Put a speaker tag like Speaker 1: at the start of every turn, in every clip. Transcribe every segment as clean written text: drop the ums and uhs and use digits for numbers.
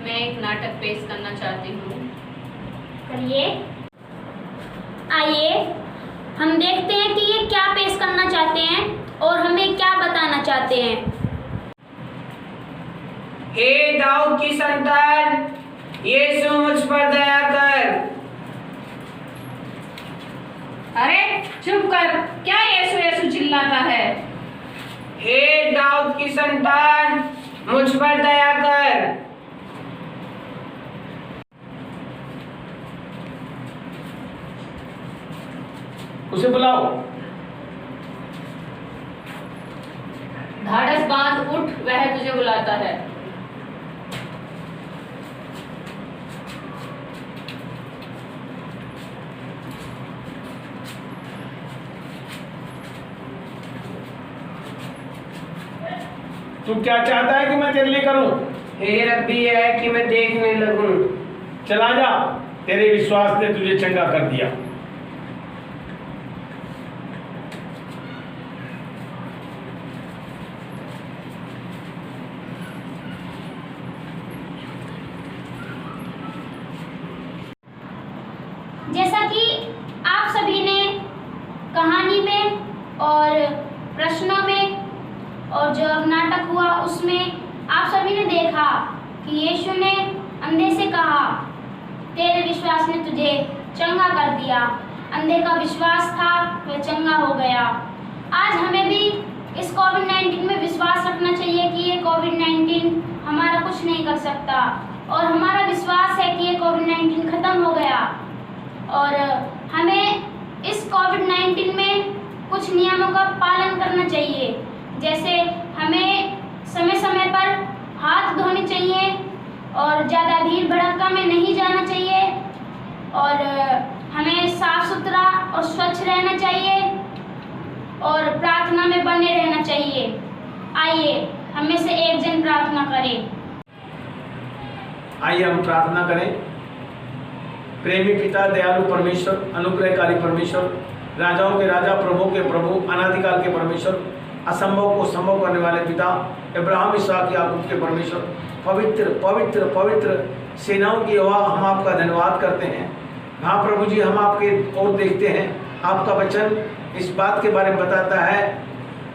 Speaker 1: मैं एक नाटक पेश करना चाहती हूँ।
Speaker 2: करिए। आइए हम देखते हैं कि ये क्या पेश करना चाहते हैं और हमें क्या बताना चाहते हैं।
Speaker 3: हे दाऊद की संतान, यीशु मुझ पर दया कर।
Speaker 1: अरे चुप कर, क्या यीशु यीशु चिल्लाता है?
Speaker 3: हे दाऊद की संतान, मुझ पर दया कर।
Speaker 4: उसे बुलाओ।
Speaker 1: धाड़स बांध उठ, वह तुझे बुलाता है।
Speaker 4: तू क्या चाहता है कि मैं तेरे लिए करूं?
Speaker 3: हे रब्बी, यह है कि मैं देखने लगूं।
Speaker 4: चला जा, तेरे विश्वास ने तुझे चंगा कर दिया।
Speaker 2: जैसा कि आप सभी ने कहानी में और प्रश्नों में और जो अब नाटक हुआ उसमें आप सभी ने देखा कि यीशु ने अंधे से कहा, तेरे विश्वास ने तुझे चंगा कर दिया। अंधे का विश्वास था, वह चंगा हो गया। आज हमें भी इस कोविड-19 में विश्वास रखना चाहिए कि ये कोविड-19 हमारा कुछ नहीं कर सकता और हमारा विश्वास है कि ये कोविड-19 खत्म हो गया। और हमें इस कोविड-19 में कुछ नियमों का पालन करना चाहिए, जैसे हमें समय समय पर हाथ धोने चाहिए और ज़्यादा भीड़ भड़का में नहीं जाना चाहिए और हमें साफ सुथरा और स्वच्छ रहना चाहिए और प्रार्थना में बने रहना चाहिए। आइए हम में से एक जन प्रार्थना करें।
Speaker 4: आइए हम प्रार्थना करें। प्रेमी पिता, दयालु परमेश्वर, अनुग्रहकारी परमेश्वर, राजाओं के राजा, प्रभु के प्रभु, अनादिकाल के परमेश्वर, असंभव को संभव करने वाले पिता, अब्राहम, इसहाक, याकूब के परमेश्वर, पवित्र पवित्र पवित्र सेनाओं की यहोवा, हम आपका धन्यवाद करते हैं। हाँ प्रभु जी, हम आपके ओर देखते हैं। आपका वचन इस बात के बारे में बताता है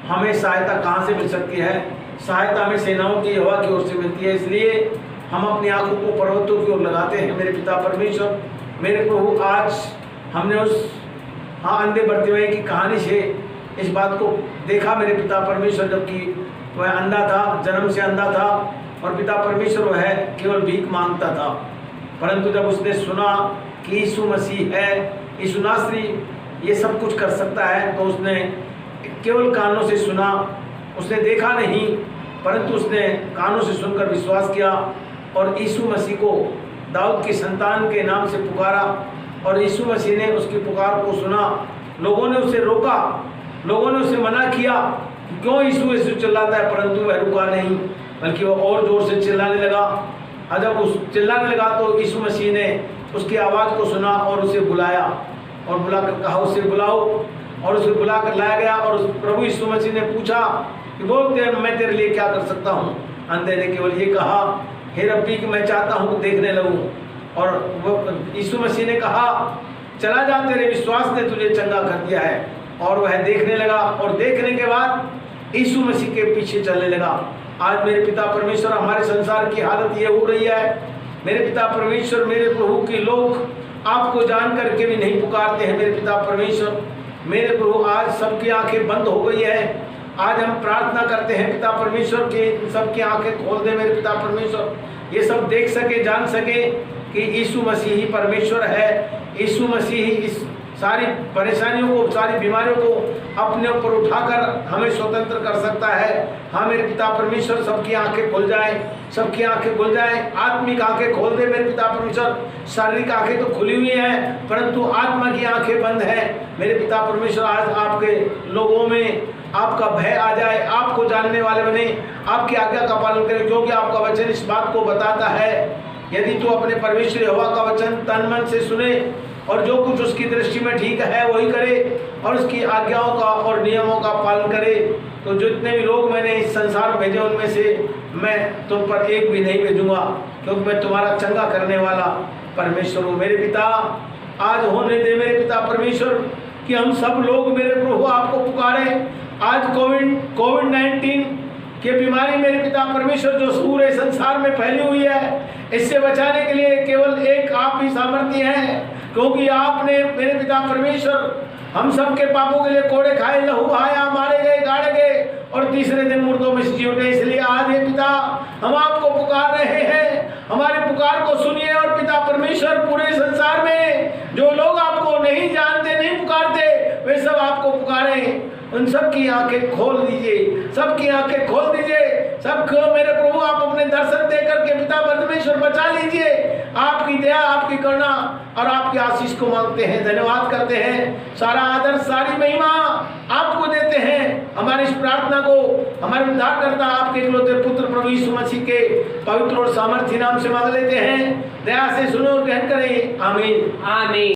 Speaker 4: हमें सहायता कहाँ से मिल सकती है। सहायता हमें सेनाओं की यहोवा की ओर से मिलती है। इसलिए हम अपनी आंखों को पर्वतों की ओर लगाते हैं। मेरे पिता परमेश्वर, मेरे प्रभु, आज हमने उस अंधे बर्तिमाई की कहानी से इस बात को देखा मेरे पिता परमेश्वर, जबकि वह अंधा था, जन्म से अंधा था और पिता परमेश्वर वह केवल भीख मांगता था। परंतु जब उसने सुना कि यीशु मसीह है, यीशु नासरी ये सब कुछ कर सकता है, तो उसने केवल कानों से सुना, उसने देखा नहीं, परंतु उसने कानों से सुनकर विश्वास किया और यीशु मसीह को दाऊद की संतान के नाम से पुकारा और यीशु मसीह ने उसकी पुकार को सुना। लोगों ने उसे रोका, लोगों ने उसे मना किया, क्यों यीशु यीशु चिल्लाता है, परंतु वह रुका नहीं, बल्कि वह और जोर से चिल्लाने लगा। और जब उस चिल्लाने लगा तो यीशु मसीह ने उसकी आवाज़ को सुना और उसे बुलाया और बुलाकर कहा, उसे बुलाओ, और उसे बुलाकर लाया गया। और प्रभु यीशु मसीह ने पूछा कि बोल, मैं तेरे लिए क्या कर सकता हूँ? अंधे ने केवल ये कहा, हे रब्बी, कि मैं चाहता हूँ कि देखने लगूँ। और यीशु मसीह ने कहा, चला जा, तेरे विश्वास ने तुझे चंगा कर दिया है। और वह देखने लगा और देखने के बाद यीशु मसीह के पीछे चलने लगा। आज मेरे पिता परमेश्वर, हमारे संसार की हालत ये हो रही है मेरे पिता परमेश्वर, मेरे प्रभु, की लोग आपको जान करके भी नहीं पुकारते हैं। मेरे पिता परमेश्वर, मेरे प्रभु, आज सबकी आंखें बंद हो गई है। आज हम प्रार्थना करते हैं पिता परमेश्वर की सबकी आंखें खोल दे मेरे पिता परमेश्वर, ये सब देख सके, जान सके कि यीशु मसीह ही परमेश्वर है। यीशु मसीह ही इस सारी परेशानियों को, सारी बीमारियों को अपने ऊपर उठाकर हमें स्वतंत्र कर सकता है। हाँ मेरे पिता परमेश्वर, सबकी आंखें खुल जाए, सबकी आंखें खुल जाए। आत्मिक आंखें खोल दे मेरे पिता परमेश्वर। शारीरिक आंखें तो खुली हुई हैं, परंतु आत्मा की आंखें बंद हैं। मेरे पिता परमेश्वर, आज आपके लोगों में आपका भय आ जाए, आपको जानने वाले बने, आपकी आज्ञा का पालन करें, क्योंकि आपका वचन इस बात को बताता है, यदि तू अपने परमेश्वर यहोवा का वचन तन मन से सुने और जो कुछ उसकी दृष्टि में ठीक है वही करे और उसकी आज्ञाओं का और नियमों का पालन करे। तो जितने भी लोग मैंने इस संसार में भेजे उनमें से मैं तुम पर एक भी नहीं भेजूंगा, क्योंकि मैं तुम्हारा चंगा करने वाला परमेश्वर हूँ। मेरे पिता, आज होने दे मेरे पिता परमेश्वर कि हम सब लोग मेरे प्रभु आपको पुकारे। आज कोविड-19 की बीमारी मेरे पिता परमेश्वर जो पूरे संसार में फैली हुई है, इससे बचाने के लिए केवल एक आप ही सामर्थ्य हैं, क्योंकि आपने मेरे पिता परमेश्वर हम सब के पापों के लिए कोड़े खाए, लहू बहाया, मारे गए, गाड़े गए और तीसरे दिन मुर्दों में से जी उठे। इसलिए आज ये पिता हम आपको पुकार रहे हैं, हमारी पुकार को सुनिए। और पिता परमेश्वर पूरे संसार में जो लोग आपको नहीं जानते, नहीं पुकारते, वे सब आपको पुकारें। उन सब की आंखें खोल दीजिए, सबकी आंखें खोल दीजिए, सबको मेरे प्रभु आप अपने दर्शन दे करके पिता परमेश्वर बचा लीजिए। आपकी दया, आपकी करुणा और आपकी आशीष को मांगते हैं, धन्यवाद करते हैं। सारा आदर, सारी महिमा आपको देते हैं। हमारी इस प्रार्थना को हमारे उद्धारकर्ता आपके इकलौते पुत्र प्रभु यीशु मसीह के पवित्र और सामर्थ्य नाम से मांग लेते हैं। दया से सुनो और ग्रहण करें। आमीन।
Speaker 3: आमीन।